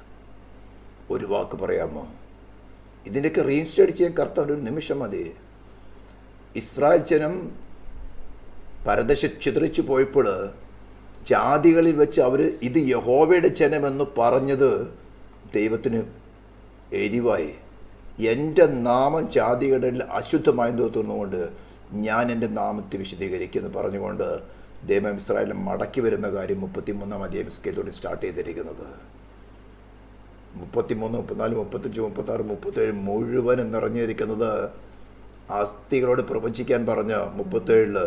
ഒരു വാക്ക് പറയാമോ? ഇതിൻ്റെയൊക്കെ റീഇൻസ്റ്റേറ്റ് ചെയ്യാൻ കർത്താവിൻ്റെ ഒരു നിമിഷം മതി. ഇസ്രായേൽ ജനം പരദേശം ചിതറിച്ചു പോയപ്പോൾ ജാതികളിൽ വെച്ച് അവർ ഇത് യഹോവയുടെ ജനമെന്ന് പറഞ്ഞത് ദൈവത്തിന് എരിവായി. എൻ്റെ നാമം ജാതികളിൽ അശുദ്ധമായി തോന്നുകൊണ്ട് ഞാൻ എൻ്റെ നാമത്തെ വിശദീകരിക്കുമെന്ന് പറഞ്ഞുകൊണ്ട് ദൈവം ഇസ്രായേലിനെ മടക്കി വരുന്ന കാര്യം 33 അധ്യായം സ്കേത്തോടെ സ്റ്റാർട്ട് ചെയ്തിരിക്കുന്നത്. 33, 34, 35, 36, 37 മുഴുവനും നിറഞ്ഞിരിക്കുന്നത് അസ്ഥികളോട് പ്രവചിക്കാൻ പറഞ്ഞ 37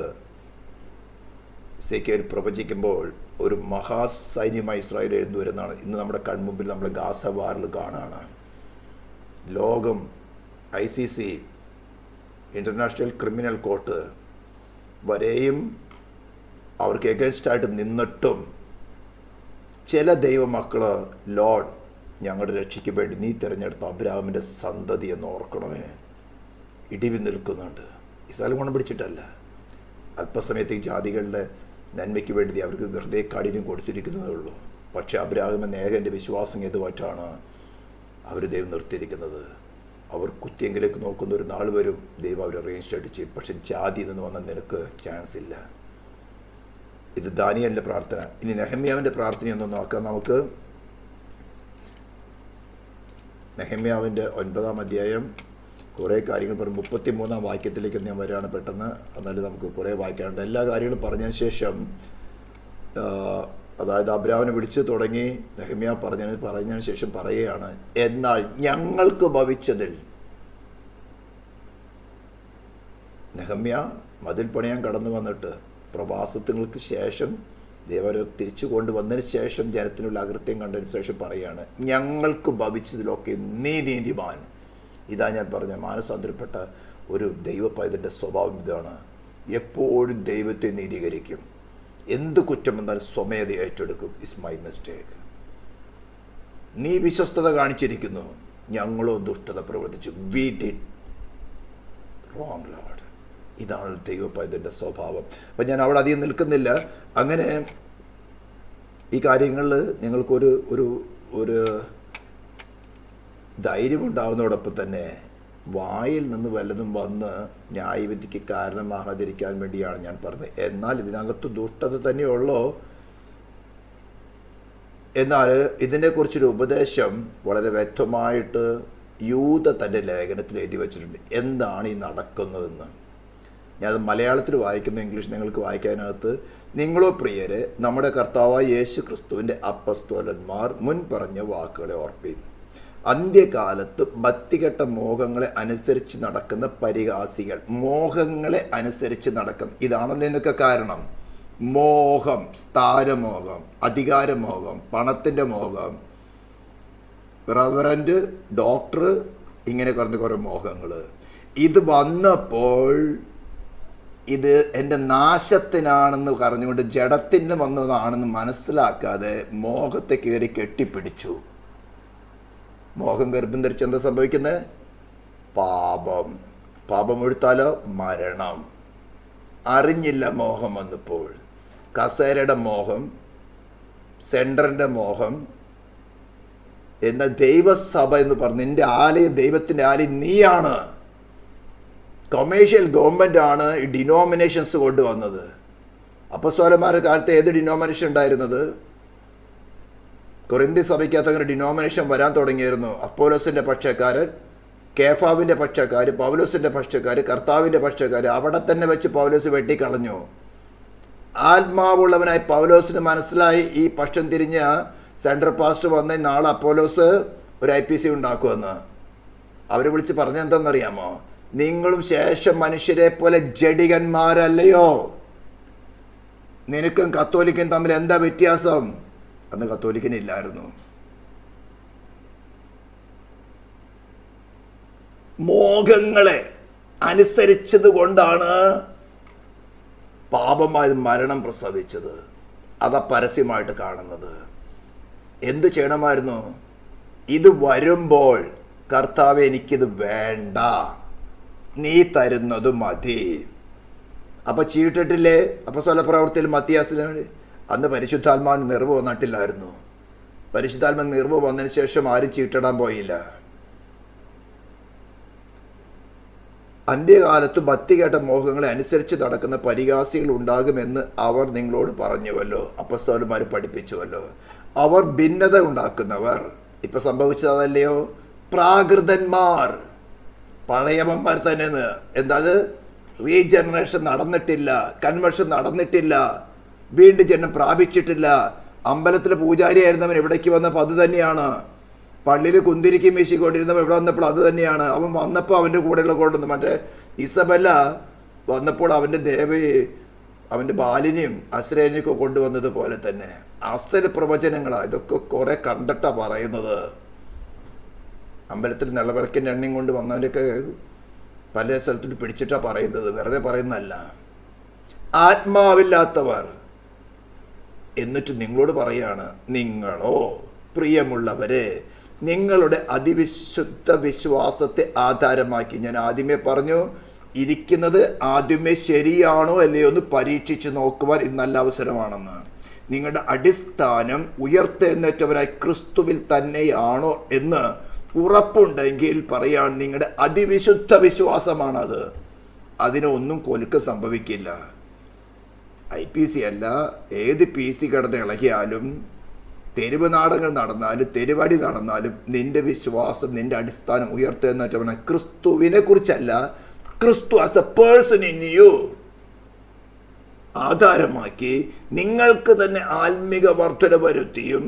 സെക്യൂർ പ്രവചിക്കുമ്പോൾ ഒരു മഹാസൈന്യമായി ഇസ്രായേൽ എഴുന്നു വരുന്നതാണ് ഇന്ന് നമ്മുടെ കൺമുമ്പിൽ നമ്മൾ ഗാസ വാറിൽ കാണുകയാണ്. ലോകം ICC ഇൻ്റർനാഷണൽ ക്രിമിനൽ കോർട്ട് വരെയും അവർക്ക് എഗൻസ്റ്റായിട്ട് നിന്നിട്ടും ചില ദൈവമക്കൾ ലോർഡ് ഞങ്ങളുടെ രക്ഷയ്ക്ക് വേണ്ടി നീ തിരഞ്ഞെടുത്ത അബ്രാഹാമിൻ്റെ സന്തതി എന്ന് ഓർക്കണമേ ഇടിവി നിൽക്കുന്നുണ്ട്. ഇസ്രായേൽ ഗുണം പിടിച്ചിട്ടല്ല, അല്പസമയത്തേക്ക് ജാതികളുടെ നന്മയ്ക്ക് വേണ്ടി അവർക്ക് വെറുതെ കാഠിന്യം കൊടുത്തിരിക്കുന്നതേ ഉള്ളൂ. പക്ഷേ അബ്രാഹാം എന്ന ഏകൻ്റെ വിശ്വാസം ഏതുമായിട്ടാണ് അവർ ദൈവം നിർത്തിയിരിക്കുന്നത്. അവർ കുത്തിയെങ്കിലേക്ക് നോക്കുന്ന ഒരു നാൾ വരും, ദൈവം അവരെ റേഞ്ച് അടിച്ച്. പക്ഷെ ജാതി നിന്ന് വന്ന നിനക്ക് ചാൻസ് ഇല്ല. ഇത് ദാനിയേലിൻ്റെ പ്രാർത്ഥന. ഇനി നെഹമ്യാവിൻ്റെ പ്രാർത്ഥനയൊന്ന് നോക്കാം നമുക്ക്. നെഹമ്യാവിൻ്റെ 9-ാം അധ്യായം കുറേ കാര്യങ്ങൾ പറയും. 33-ാം വാക്യത്തിലേക്ക് ഞാൻ വരികയാണ് പെട്ടെന്ന്. എന്നാലും നമുക്ക് കുറേ വായിക്കാനുണ്ട്. എല്ലാ കാര്യങ്ങളും പറഞ്ഞതിന് ശേഷം, അതായത് അബ്രാഹാമിനെ വിളിച്ചു തുടങ്ങി നെഹമ്യാ പറഞ്ഞതിന് ശേഷം പറയുകയാണ്, എന്നാൽ ഞങ്ങൾക്ക് ഭവിച്ചതിൽ. നെഹമ്യാ മതിൽ പണിയാൻ കടന്നു വന്നിട്ട് പ്രവാസങ്ങൾക്ക് ശേഷം ദേവരെ തിരിച്ചു കൊണ്ടുവന്നതിന് ശേഷം ജനത്തിനുള്ള അകൃത്യം കണ്ടതിന് ശേഷം പറയുകയാണ്, ഞങ്ങൾക്ക് ഭവിച്ചതിലൊക്കെ നീ നീതിമാൻ. ഇതാ ഞാൻ പറഞ്ഞ മാനസാന്തരപ്പെട്ട ഒരു ദൈവ പൈതൻ്റെ സ്വഭാവം ഇതാണ്. എപ്പോഴും ദൈവത്തെ നീതീകരിക്കും. എന്ത് കുറ്റം വന്നാലും സ്വമേധ ഏറ്റെടുക്കും. Is my mistake. നീ വിശ്വസ്തത കാണിച്ചിരിക്കുന്നു, ഞങ്ങളോ ദുഷ്ടത പ്രവർത്തിച്ചു. We did wrong Lord. ഇതാണ് ദൈവ പൈതൻ്റെ സ്വഭാവം. അപ്പം ഞാൻ അവിടെ അധികം നിൽക്കുന്നില്ല. അങ്ങനെ ഈ കാര്യങ്ങളിൽ നിങ്ങൾക്കൊരു ഒരു ഒരു ധൈര്യമുണ്ടാവുന്നതോടൊപ്പം തന്നെ വായിൽ നിന്ന് വല്ലതും വന്ന് ന്യായവിധിക്ക് കാരണമാകാതിരിക്കാൻ വേണ്ടിയാണ് ഞാൻ പറഞ്ഞത്. എന്നാൽ ഇതിനകത്ത് ദുഷ്ടത തന്നെയുള്ളൂ. എന്നാൽ ഇതിനെക്കുറിച്ചൊരു ഉപദേശം വളരെ വ്യക്തമായിട്ട് യൂത തൻ്റെ ലേഖനത്തിൽ എഴുതി വച്ചിട്ടുണ്ട്. എന്താണ് ഈ നടക്കുന്നതെന്ന് ഞാനത് മലയാളത്തിൽ വായിക്കുന്നു, ഇംഗ്ലീഷ് നിങ്ങൾക്ക് വായിക്കാനകത്ത്. നിങ്ങളോ പ്രിയരെ, നമ്മുടെ കർത്താവായ യേശു ക്രിസ്തുവിൻ്റെ അപ്പസ്തോലന്മാർ മുൻ പറഞ്ഞ വാക്കുകളെ ഓർപ്പീൻ. അന്ത്യകാലത്ത് ഭക്തികെട്ട മോഹങ്ങളെ അനുസരിച്ച് നടക്കുന്ന പരിഹാസികൾ. മോഹങ്ങളെ അനുസരിച്ച് നടക്കുന്ന, ഇതാണല്ലോ ഇതിനൊക്കെ കാരണം. മോഹം, സ്ഥാനമോഹം, അധികാരമോഹം, പണത്തിൻ്റെ മോഹം, റവറൻറ്റ്, ഡോക്ടർ, ഇങ്ങനെ കുറേ മോഹങ്ങൾ. ഇത് വന്നപ്പോൾ ഇത് എൻ്റെ നാശത്തിനാണെന്ന് പറഞ്ഞുകൊണ്ട് ജഡത്തിന് വന്നതാണെന്ന് മനസ്സിലാക്കാതെ മോഹത്തെ കയറി കെട്ടിപ്പിടിച്ചു. മോഹം ഗർഭം ധരിച്ച് എന്താ സംഭവിക്കുന്നത്? പാപം. പാപം എടുത്താലോ മരണം. അറിഞ്ഞില്ല മോഹം വന്നപ്പോൾ. കസേരയുടെ മോഹം, സെൻറ്ററിൻ്റെ മോഹം. എന്നാൽ ദൈവസഭ എന്ന് പറഞ്ഞ് നിൻ്റെ ആലയം, ദൈവത്തിൻ്റെ ആലയം നീയാണ്. കൊമേഴ്ഷ്യൽ ഗവൺമെൻറ്റാണ് ഈ ഡിനോമിനേഷൻസ് കൊണ്ടുവന്നത്. അപ്പസ്തോലന്മാരുടെ കാലത്ത് ഏത് ഡിനോമിനേഷൻ ഉണ്ടായിരുന്നത്? കൊരിന്തി സഭയ്ക്കകത്ത് അങ്ങനെ ഡിനോമിനേഷൻ വരാൻ തുടങ്ങിയിരുന്നു. അപ്പോലോസിൻ്റെ പക്ഷക്കാരൻ, കേഫാവിൻ്റെ പക്ഷക്കാർ, പൗലോസിൻ്റെ പക്ഷക്കാർ, കർത്താവിൻ്റെ പക്ഷക്കാർ. അവിടെ തന്നെ വെച്ച് പൗലോസ് വെട്ടിക്കളഞ്ഞു. ആത്മാവുള്ളവനായി പൗലോസിന് മനസ്സിലായി ഈ പക്ഷം തിരിഞ്ഞ സെൻട്രൽ പാസ്റ്റർ വന്ന നാളെ അപ്പോലോസ് ഒരു IPC ഉണ്ടാക്കുമെന്ന്. അവർ വിളിച്ച് പറഞ്ഞെന്താണെന്നറിയാമോ? നിങ്ങളും ശേഷം മനുഷ്യരെ പോലെ ജഡികന്മാരല്ലയോ? നിനക്കും കത്തോലിക്കും തമ്മിൽ എന്താ വ്യത്യാസം? അന്ന് കത്തോലിക്കനില്ലായിരുന്നു. മോഹങ്ങളെ അനുസരിച്ചത് കൊണ്ടാണ് പാപമായി മരണം പ്രസവിച്ചത്. അതാ പരസ്യമായിട്ട് കാണുന്നത്. എന്തു ചെയ്യണമായിരുന്നു? ഇത് വരുമ്പോൾ കർത്താവേ എനിക്കിത് വേണ്ട, നീ തരുന്നത് മതി. അപ്പം ചീട്ടിട്ടില്ലേ അപ്പോസ്തല പ്രവൃത്തിയിൽ മത്തിയാസിന്? അന്ന് പരിശുദ്ധാത്മാവിന് നിറവ് വന്നിട്ടില്ലായിരുന്നു. പരിശുദ്ധാത്മാ നിറവ് വന്നതിന് ശേഷം ആരും ചീട്ടിടാൻ പോയില്ല. അന്ത്യകാലത്ത് ഭക്തി കേട്ട മോഹങ്ങളെ അനുസരിച്ച് നടക്കുന്ന പരിഹാസികൾ ഉണ്ടാകുമെന്ന് അവർ നിങ്ങളോട് പറഞ്ഞുവല്ലോ, അപ്പോസ്തലന്മാർ പഠിപ്പിച്ചുവല്ലോ. അവർ ഭിന്നത ഉണ്ടാക്കുന്നവർ. ഇപ്പം സംഭവിച്ചതല്ലയോ? പ്രാകൃതന്മാർ, പഴയവന്മാർ തന്നെ. എന്താ? റീജനറേഷൻ നടന്നിട്ടില്ല, കൺവെർഷൻ നടന്നിട്ടില്ല. വീണ്ടും ജന്മം പ്രാപിച്ചിട്ടില്ല. അമ്പലത്തിലെ പൂജാരിയായിരുന്നവൻ എവിടേക്ക് വന്നപ്പോൾ അത് തന്നെയാണ്. പള്ളിയിൽ കുന്തിരിക്കി വീശിക്കൊണ്ടിരുന്നവൻ ഇവിടെ വന്നപ്പോൾ അത് തന്നെയാണ്. അവൻ വന്നപ്പോൾ അവൻ്റെ കൂടെയുള്ള കൊണ്ടുവന്നു. മറ്റേ ഇസബല്ല വന്നപ്പോൾ അവൻ്റെ ദേവയെ, അവൻ്റെ ബാലിനെയും അശ്രേനെയൊക്കെ കൊണ്ടുവന്നത് പോലെ തന്നെ അസൽ പ്രവചനങ്ങളാണ് ഇതൊക്കെ. കുറെ കണ്ടിട്ടാണ് പറയുന്നത്. അമ്പലത്തിൽ നിലവിളക്കിൻ്റെ എണ്ണയും കൊണ്ട് വന്നവൻ്റെയൊക്കെ പല സ്ഥലത്തോട്ട് പിടിച്ചിട്ടാണ് പറയുന്നത്, വെറുതെ പറയുന്നതല്ല. ആത്മാവില്ലാത്തവർ എന്നിട്ട് നിങ്ങളോട് പറയാണ്, നിങ്ങളോ പ്രിയമുള്ളവരെ നിങ്ങളുടെ അതിവിശുദ്ധ വിശ്വാസത്തെ ആധാരമാക്കി, ഞാൻ ആദ്യമേ പറഞ്ഞു, ഇരിക്കുന്നത് ആദ്യമേ ശരിയാണോ അല്ലയോ എന്ന് പരീക്ഷിച്ച് നോക്കുവാൻ ഇത് നല്ല അവസരമാണെന്ന്. നിങ്ങളുടെ അടിസ്ഥാനം ഉയർത്തെഴുന്നേറ്റവരായി ക്രിസ്തുവിൽ തന്നെയാണോ എന്ന് ഉറപ്പുണ്ടെങ്കിൽ പറയാൻ നിങ്ങളുടെ അതിവിശുദ്ധ വിശ്വാസമാണത്. അതിനൊന്നും കൊലുക്ക് സംഭവിക്കില്ല. IPC അല്ല, ഏത് PC കിടന്ന് ഇളകിയാലും, തെരുവ് നാടകങ്ങൾ നടന്നാലും തെരുവടി നടന്നാലും നിന്റെ വിശ്വാസം, നിന്റെ അടിസ്ഥാനം ഉയർത്തെഴുന്നേറ്റവനായ ക്രിസ്തുവിനെ കുറിച്ചല്ല, ക്രിസ്തു as a person in you ആധാരമാക്കി നിങ്ങൾക്ക് തന്നെ ആത്മിക വർധന വരുത്തിയും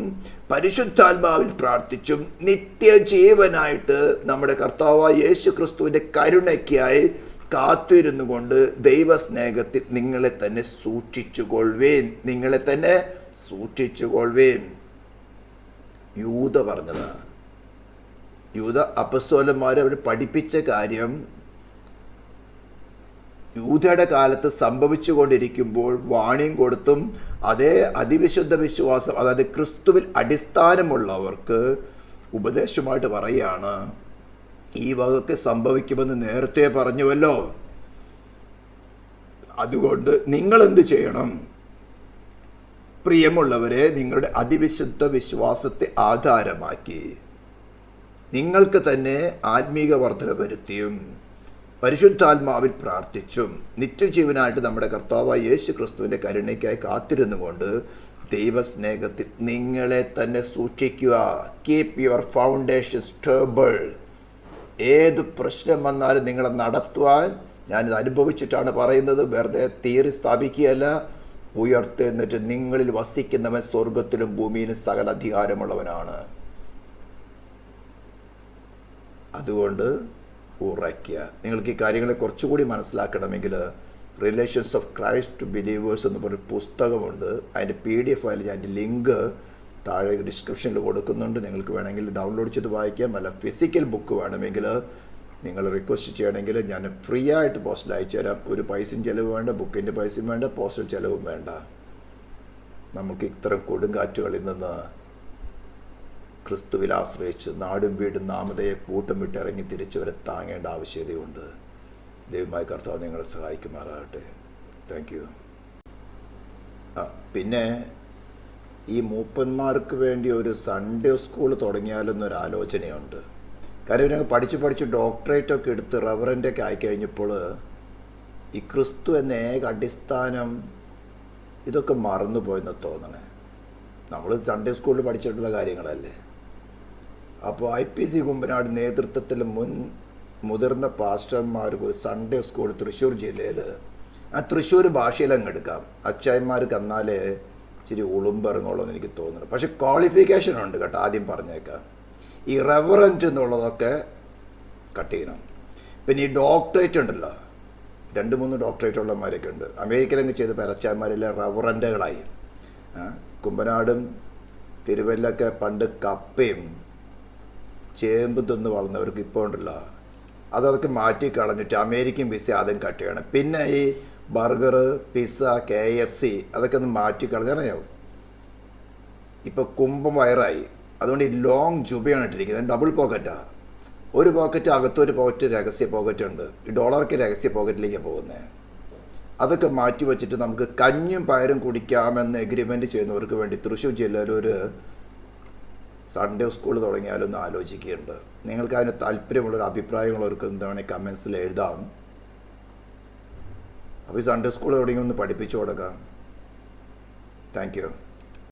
പരിശുദ്ധാത്മാവിൽ പ്രാർത്ഥിച്ചും നിത്യജീവനായിട്ട് നമ്മുടെ കർത്താവായ യേശു ക്രിസ്തുവിൻ്റെ കരുണയ്ക്കായി കാത്തിരുന്നു കൊണ്ട് ദൈവസ്നേഹത്തിൽ നിങ്ങളെ തന്നെ സൂക്ഷിച്ചുകൊള്ളുവേൻ, നിങ്ങളെ തന്നെ സൂക്ഷിച്ചുകൊള്ളുവേൻ. യൂദ പറഞ്ഞതാണ്. യൂദ അപ്പസ്തോലന്മാരെ അവർ പഠിപ്പിച്ച കാര്യം യൂദയുടെ കാലത്ത് സംഭവിച്ചുകൊണ്ടിരിക്കുമ്പോൾ വാണിയും കൊടുത്തും അതേ അതിവിശുദ്ധ വിശ്വാസം, അതായത് ക്രിസ്തുവിൽ അടിസ്ഥാനമുള്ളവർക്ക് ഉപദേശമായിട്ട് പറയുകയാണ്, ഈ വകക്ക് സംഭവിക്കുമെന്ന് നേരത്തെ പറഞ്ഞുവല്ലോ. അതുകൊണ്ട് നിങ്ങൾ എന്ത് ചെയ്യണം? പ്രിയമുള്ളവരെ, നിങ്ങളുടെ അതിവിശുദ്ധ വിശ്വാസത്തെ ആധാരമാക്കി നിങ്ങൾക്ക് തന്നെ ആത്മീക വർധന വരുത്തിയും പരിശുദ്ധാത്മാവിൽ പ്രാർത്ഥിച്ചും നിത്യജീവനായിട്ട് നമ്മുടെ കർത്താവായ യേശു ക്രിസ്തുവിൻ്റെ കരുണയ്ക്കായി കാത്തിരുന്നു കൊണ്ട് ദൈവസ്നേഹത്തിൽ നിങ്ങളെ തന്നെ സൂക്ഷിക്കുക. Keep your foundation stable. ഏത് പ്രശ്നം വന്നാലും നിങ്ങളെ നടത്തുവാൻ ഞാനിത് അനുഭവിച്ചിട്ടാണ് പറയുന്നത്, വെറുതെ തിയറി സ്ഥാപിക്കുകയല്ല. ഉയർത്തെന്നിട്ട് നിങ്ങളിൽ വസിക്കുന്നവൻ സ്വർഗത്തിലും ഭൂമിയിലും സകല അധികാരമുള്ളവനാണ്. അതുകൊണ്ട് ഉറയ്ക്കുക. നിങ്ങൾക്ക് ഈ കാര്യങ്ങളെ കുറച്ചുകൂടി മനസ്സിലാക്കണമെങ്കിൽ relations of Christ to believers എന്ന് പറഞ്ഞൊരു പുസ്തകമുണ്ട്. അതിൻ്റെ PDF ഫയൽ ഞാൻ ലിങ്ക് താഴെ ഡിസ്ക്രിപ്ഷനിൽ കൊടുക്കുന്നുണ്ട്. നിങ്ങൾക്ക് വേണമെങ്കിൽ ഡൗൺലോഡ് ചെയ്ത് വായിക്കാം. അല്ല ഫിസിക്കൽ ബുക്ക് വേണമെങ്കിൽ നിങ്ങൾ റിക്വസ്റ്റ് ചെയ്യണമെങ്കിൽ ഞാൻ ഫ്രീ ആയിട്ട് പോസ്റ്റിൽ അയച്ചു തരാം. ഒരു പൈസയും ചിലവ് വേണ്ട, ബുക്കിൻ്റെ പൈസയും വേണ്ട, പോസ്റ്റൽ ചിലവും വേണ്ട. നമുക്ക് ഇത്തരം കൊടുങ്കാറ്റുകളിൽ നിന്ന് ക്രിസ്തുവിൽ ആശ്രയിച്ച് നാടും വീടും നാമതയെ കൂട്ടം വിട്ടിറങ്ങി തിരിച്ചവരെ താങ്ങേണ്ട ആവശ്യകതയുണ്ട്. ദൈവമായ കർത്താവ് നിങ്ങളെ സഹായിക്കുമാറാകട്ടെ. Thank you. പിന്നെ ഈ മൂപ്പന്മാർക്ക് വേണ്ടി ഒരു സൺഡേ സ്കൂൾ തുടങ്ങിയാലെന്നൊരു ആലോചനയുണ്ട്. കാര്യം ഞങ്ങൾ പഠിച്ച് ഡോക്ടറേറ്റൊക്കെ എടുത്ത് റവറൻ്റൊക്കെ ആയിക്കഴിഞ്ഞപ്പോൾ ഈ ക്രിസ്തു എന്ന ഏക അടിസ്ഥാനം ഇതൊക്കെ മറന്നുപോയെന്ന് തോന്നണേ. നമ്മൾ സൺഡേ സ്കൂളിൽ പഠിച്ചിട്ടുള്ള കാര്യങ്ങളല്ലേ. അപ്പോൾ IPC കുമ്പനാട് നേതൃത്വത്തിൽ മുതിർന്ന പാസ്റ്റർമാർക്ക് ഒരു സൺഡേ സ്കൂൾ തൃശ്ശൂർ ജില്ലയിൽ, ആ തൃശ്ശൂർ ഭാഷയിലങ്ങ് എടുക്കാം. അച്ചായന്മാർക്ക് എന്നാലേ ഇച്ചിരി ഉളുമ്പിറങ്ങുള്ളൂ എന്ന് എനിക്ക് തോന്നുന്നു. പക്ഷെ ക്വാളിഫിക്കേഷൻ ഉണ്ട് കേട്ടോ, ആദ്യം പറഞ്ഞേക്കാം. ഈ റെവറൻറ്റ് എന്നുള്ളതൊക്കെ കട്ട് ചെയ്യണം. പിന്നെ ഈ ഡോക്ടറേറ്റ് ഉണ്ടല്ലോ, 2-3 ഡോക്ടറേറ്റ് ഉള്ളമാരൊക്കെ ഉണ്ട്. അമേരിക്കയിലങ്ങ് ചെയ്ത് പെരച്ചാന്മാരെല്ലാം റെവറൻറ്റുകളായി. കുമ്പനാടും തിരുവല്ലൊക്കെ പണ്ട് കപ്പയും ചേമ്പ് തിന്ന് വളർന്നവർക്ക് ഇപ്പോൾ ഉണ്ടല്ലോ, അതൊക്കെ മാറ്റി കളഞ്ഞിട്ട് അമേരിക്കൻ പിസ്സ ആദ്യം കട്ട് ചെയ്യണം. പിന്നെ ഈ ബർഗർ, പിസ്സ, KFC അതൊക്കെ ഒന്ന് മാറ്റി കളഞ്ഞാൽ ഇപ്പോൾ കുംഭം വയറായി. അതുകൊണ്ട് ഈ ലോങ് ജുബയാണ് ഇട്ടിരിക്കുന്നത്, ഡബിൾ പോക്കറ്റാണ്. ഒരു പോക്കറ്റ് അകത്തൊരു പോക്കറ്റ് രഹസ്യ പോക്കറ്റ് ഉണ്ട്. ഈ ഡോളർക്ക് രഹസ്യ പോക്കറ്റിലേക്കാണ് പോകുന്നത്. അതൊക്കെ മാറ്റി വെച്ചിട്ട് നമുക്ക് കഞ്ഞും പയറും കുടിക്കാമെന്ന് എഗ്രിമെൻറ്റ് ചെയ്യുന്നവർക്ക് വേണ്ടി തൃശ്ശൂർ ജില്ലയിലൊരു സൺഡേ സ്കൂൾ തുടങ്ങിയാലൊന്ന് ആലോചിക്കുന്നുണ്ട്. നിങ്ങൾക്ക് അതിന് താല്പര്യമുള്ളൊരു അഭിപ്രായമുള്ളവർക്ക് എന്താണ് കമൻസിൽ എഴുതാം. അപ്പോൾ ഈ സൺഡേ സ്കൂൾ തുടങ്ങി ഒന്ന് പഠിപ്പിച്ചു കൊടുക്കാം. Thank you.